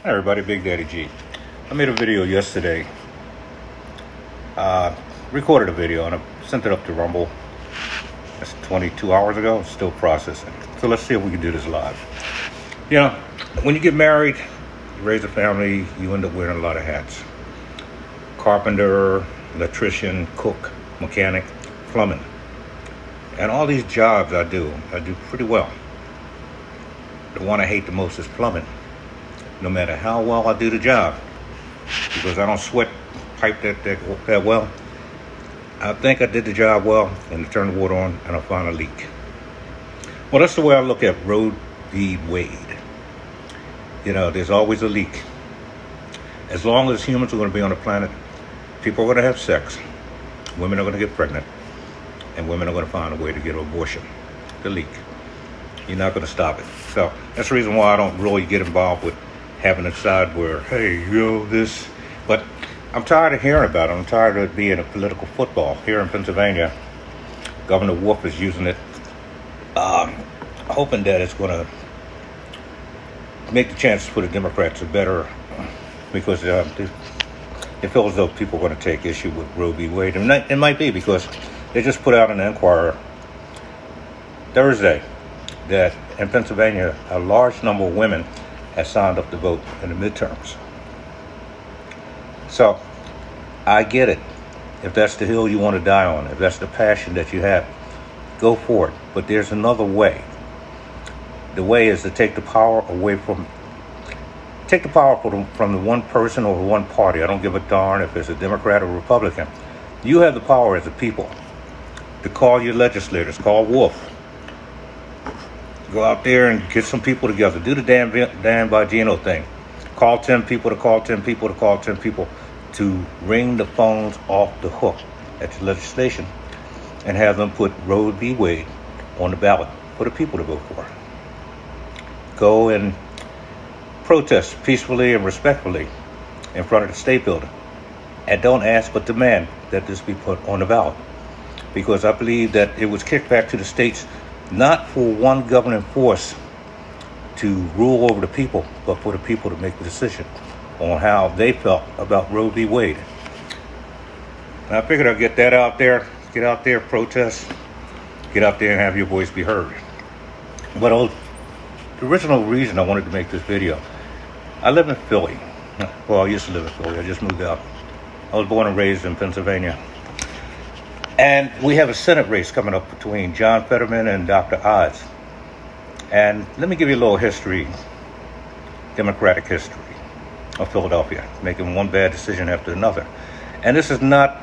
Hi everybody, Big Daddy G. I made a video yesterday, recorded a video and I sent it up to Rumble. That's 22 hours ago, still processing. So let's see if we can do this live. You know, when you get married, you raise a family, you end up wearing a lot of hats. Carpenter, electrician, cook, mechanic, plumbing. And all these jobs I do pretty well. The one I hate the most is plumbing. No matter how well I do the job, because I don't sweat pipe that well. I think I did the job well, and I turn the water on, and I find a leak. Well, that's the way I look at Roe v. Wade. You know, there's always a leak. As long as humans are going to be on the planet, people are going to have sex, women are going to get pregnant, and women are going to find a way to get an abortion. The leak. You're not going to stop it. So that's the reason why I don't really get involved with having a side where, hey, this. But I'm tired of hearing about it. I'm tired of it being a political football. Here in Pennsylvania, Governor Wolf is using it, hoping that it's going to make the chances for the Democrats are better, because it feels as though people are going to take issue with Roe v. Wade. And it might be because they just put out an Enquirer Thursday that in Pennsylvania, a large number of women has signed up to vote in the midterms. So I get it. If that's the hill you want to die on, if that's the passion that you have, go for it. But there's another way. The way is to take the power away from the one person or one party. I don't give a darn if it's a Democrat or Republican. You have the power as a people to call your legislators, call Wolf. Go out there and get some people together. Do the Dan Bongino thing. Call 10 people to call 10 people to call 10 people to ring the phones off the hook at the legislation and have them put Roe v. Wade on the ballot for the people to vote for. Go and protest peacefully and respectfully in front of the state building. And don't ask but demand that this be put on the ballot. Because I believe that it was kicked back to the states not for one governing force to rule over the people, but for the people to make the decision on how they felt about Roe v. Wade. And I figured I'd get that out there, get out there, protest, get out there and have your voice be heard. But the original reason I wanted to make this video, I live in Philly. Well, I used to live in Philly. I just moved out. I was born and raised in Pennsylvania. And we have a Senate race coming up between John Fetterman and Dr. Oz. And let me give you a little history, Democratic history of Philadelphia, making one bad decision after another. And this is not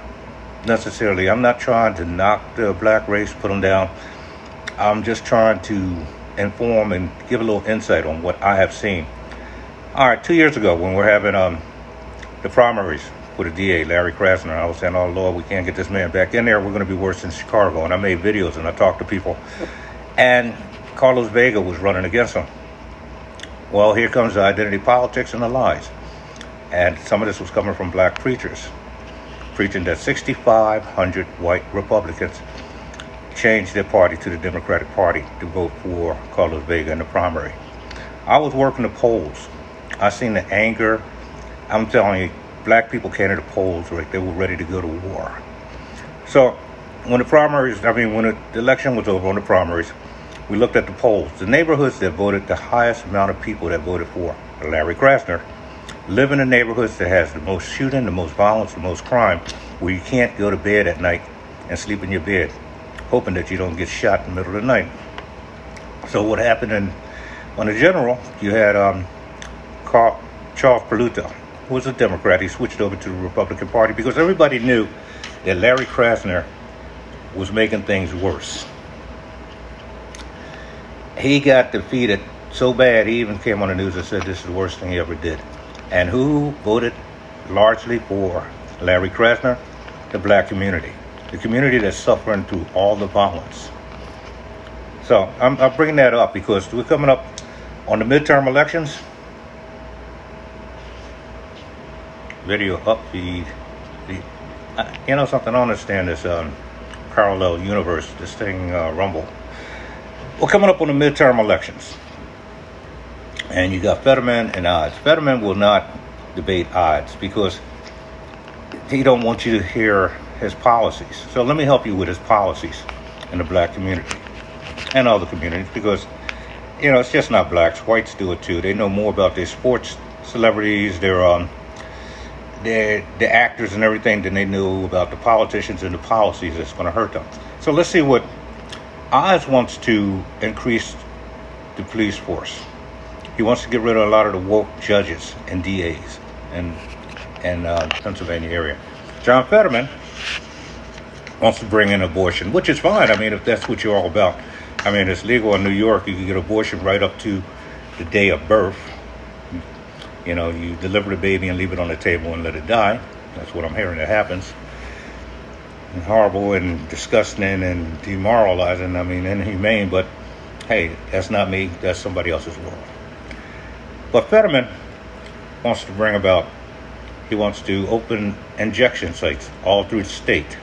necessarily, I'm not trying to knock the black race, put them down. I'm just trying to inform and give a little insight on what I have seen. All right, 2 years ago when we're having the primaries for the DA, Larry Krasner, I was saying, oh Lord, we can't get this man back in there. We're going to be worse than Chicago. And I made videos and I talked to people. And Carlos Vega was running against him. Well, here comes the identity politics and the lies. And some of this was coming from black preachers, preaching that 6,500 white Republicans changed their party to the Democratic Party to vote for Carlos Vega in the primary. I was working the polls. I seen the anger. I'm telling you, black people came to the polls like they were ready to go to war. So when the election was over on the primaries, we looked at the polls. The neighborhoods that voted, the highest amount of people that voted for Larry Krasner, live in the neighborhoods that has the most shooting, the most violence, the most crime, where you can't go to bed at night and sleep in your bed, hoping that you don't get shot in the middle of the night. So what happened on the general, you had Charles Paluta, who was a Democrat. He switched over to the Republican Party because everybody knew that Larry Krasner was making things worse. He got defeated so bad, he even came on the news and said this is the worst thing he ever did. And who voted largely for Larry Krasner? The black community. The community that's suffering through all the violence. So I'm bringing that up because we're coming up on the midterm elections. Video upfeed. You know something, I understand this parallel universe, this thing Rumble. We're coming up on the midterm elections. And you got Fetterman and Odds. Fetterman will not debate Odds because he don't want you to hear his policies. So let me help you with his policies in the black community and other communities, because it's just not blacks. Whites do it too. They know more about their sports celebrities, their actors and everything than they knew about the politicians and the policies that's going to hurt them. So let's see what Oz wants to increase the police force. He wants to get rid of a lot of the woke judges and DAs and Pennsylvania area. John Fetterman wants to bring in abortion, which is fine. I mean, if that's what you're all about. I mean, it's legal in New York. You can get abortion right up to the day of birth. You deliver the baby and leave it on the table and let it die. That's what I'm hearing that happens. And horrible and disgusting and demoralizing. I mean, inhumane. But hey, that's not me. That's somebody else's world. But Fetterman wants to bring about, he wants to open injection sites all through the state.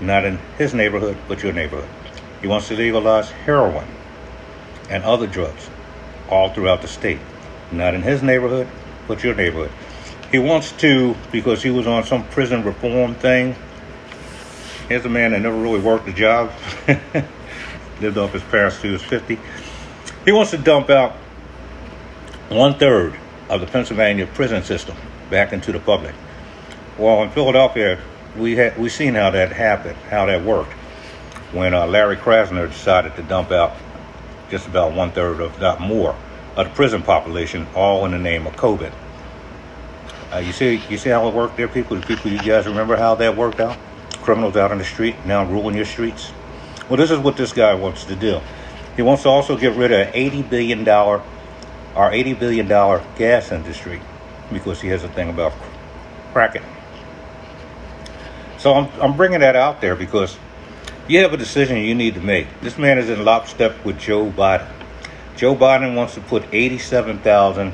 Not in his neighborhood, but your neighborhood. He wants to legalize heroin and other drugs all throughout the state. Not in his neighborhood, but your neighborhood. He wants to, because he was on some prison reform thing. Here's a man that never really worked a job. Lived off his parents till he was 50. He wants to dump out 1/3 of the Pennsylvania prison system back into the public. Well, in Philadelphia, we seen how that happened, how that worked, when Larry Krasner decided to dump out just about 1/3, if not more, of the prison population, all in the name of COVID. You see how it worked there, people? You guys remember how that worked out? Criminals out on the street now ruling your streets. Well, this is what this guy wants to do. He wants to also get rid of $80 billion gas industry, because he has a thing about cracking. So I'm bringing that out there because you have a decision you need to make. This man is in lockstep with Joe Biden. Joe Biden wants to put 87,000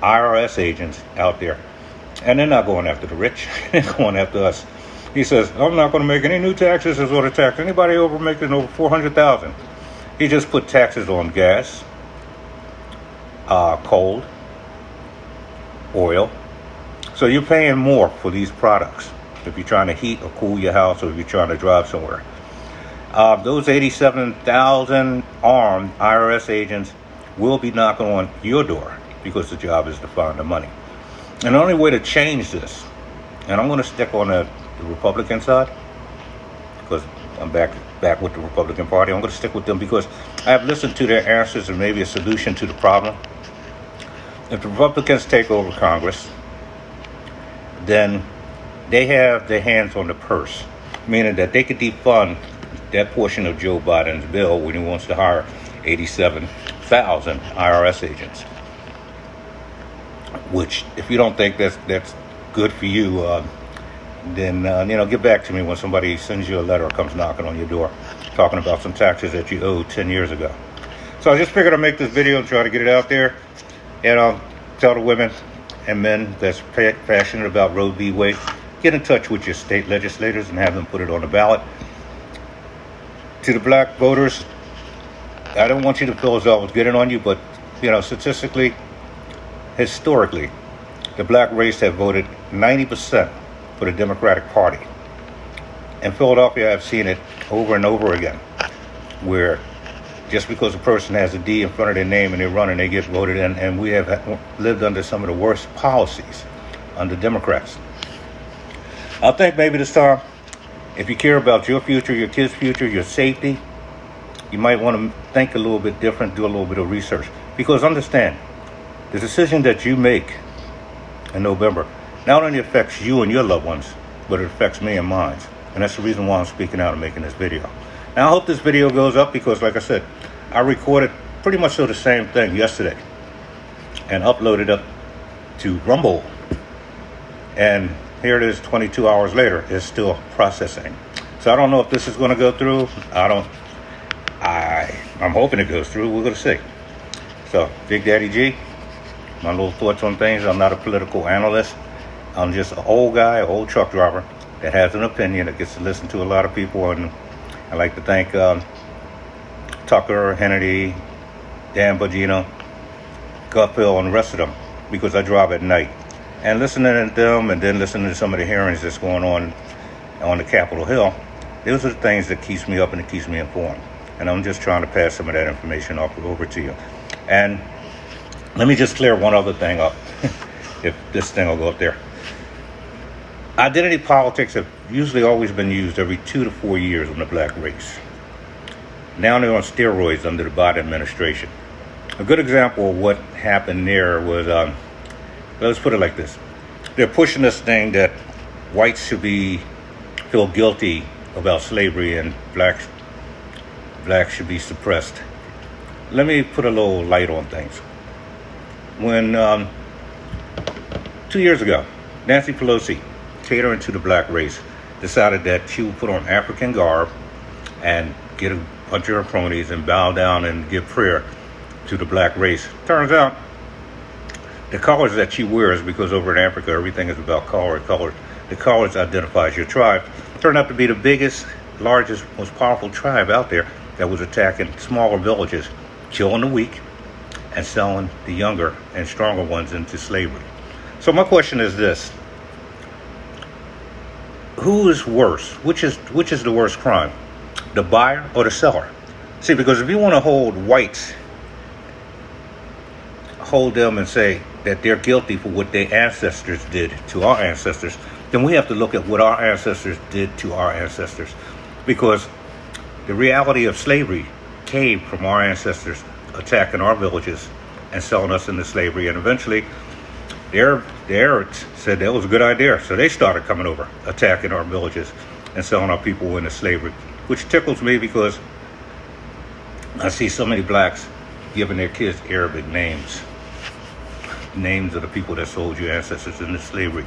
IRS agents out there. And they're not going after the rich. They're going after us. He says, I'm not going to make any new taxes or to tax anybody making over 400,000. He just put taxes on gas, coal, oil. So you're paying more for these products if you're trying to heat or cool your house, or if you're trying to drive somewhere. Those 87,000 armed IRS agents will be knocking on your door, because the job is to find the money. And the only way to change this, and I'm going to stick on the Republican side, because I'm back with the Republican Party. I'm going to stick with them because I have listened to their answers and maybe a solution to the problem. If the Republicans take over Congress, then they have their hands on the purse, meaning that they could defund that portion of Joe Biden's bill when he wants to hire 87,000 IRS agents. Which, if you don't think that's good for you, then get back to me when somebody sends you a letter or comes knocking on your door talking about some taxes that you owed 10 years ago. So I just figured I'd make this video and try to get it out there, and tell the women and men that's passionate about Roe v. Wade, get in touch with your state legislators and have them put it on the ballot. To the black voters, I don't want you to feel as though I was getting on you, but statistically, historically, the black race have voted 90% for the Democratic Party. In Philadelphia, I've seen it over and over again, where just because a person has a D in front of their name and they run and they get voted in, and we have lived under some of the worst policies under Democrats. I think maybe this time, if you care about your future, your kids' future, your safety, you might want to think a little bit different, do a little bit of research. Because understand, the decision that you make in November not only affects you and your loved ones, but it affects me and mine. And that's the reason why I'm speaking out and making this video. Now, I hope this video goes up because, like I said, I recorded pretty much the same thing yesterday and uploaded up to Rumble. And here it is 22 hours later. It's still processing. So I don't know if this is going to go through. I'm hoping it goes through. We're going to see. So, Big Daddy G, my little thoughts on things. I'm not a political analyst. I'm just an old guy, an old truck driver that has an opinion that gets to listen to a lot of people. And I'd like to thank Tucker, Hannity, Dan Bongino, Gutfeld and the rest of them, because I drive at night. And listening to them and then listening to some of the hearings that's going on the Capitol Hill, those are the things that keeps me up and it keeps me informed. And I'm just trying to pass some of that information over to you. And let me just clear one other thing up, if this thing will go up there. Identity politics have usually always been used every 2 to 4 years on the black race. Now they're on steroids under the Biden administration. A good example of what happened there was, let's put it like this. They're pushing this thing that whites should feel guilty about slavery and blacks should be suppressed. Let me put a little light on things. When 2 years ago, Nancy Pelosi, catering to the black race, decided that she would put on African garb and get a bunch of her cronies and bow down and give prayer to the black race. Turns out the colors that she wears, because over in Africa everything is about color. The colors identifies your tribe. Turned out to be the biggest, largest, most powerful tribe out there that was attacking smaller villages, killing the weak and selling the younger and stronger ones into slavery. So my question is this: who is worse? Which is the worst crime? The buyer or the seller? See, because if you want to hold whites, hold them and say that they're guilty for what their ancestors did to our ancestors, then we have to look at what our ancestors did to our ancestors. Because the reality of slavery came from our ancestors attacking our villages and selling us into slavery. And eventually, the Arabs said that was a good idea. So they started coming over, attacking our villages and selling our people into slavery, which tickles me because I see so many blacks giving their kids Arabic names of the people that sold your ancestors into slavery.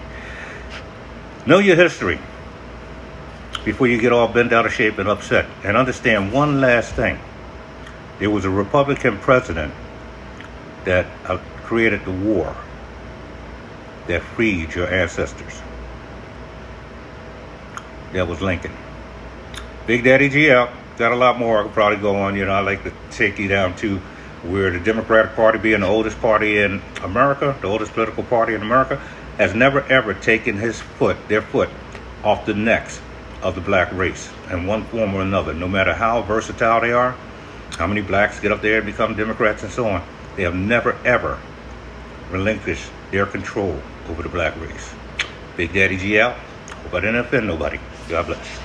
Know your history before you get all bent out of shape and upset. And understand one last thing. There was a Republican president that created the war that freed your ancestors. That was Lincoln. Big Daddy G out. Got a lot more I could probably go on. I like to take you down to where the Democratic Party, being the oldest party in America, the oldest political party in America, has never ever taken their foot off the necks of the black race in one form or another. No matter how versatile they are, how many blacks get up there and become Democrats and so on, they have never ever relinquished their control over the black race. Big Daddy G out. Hope I didn't offend nobody. God bless.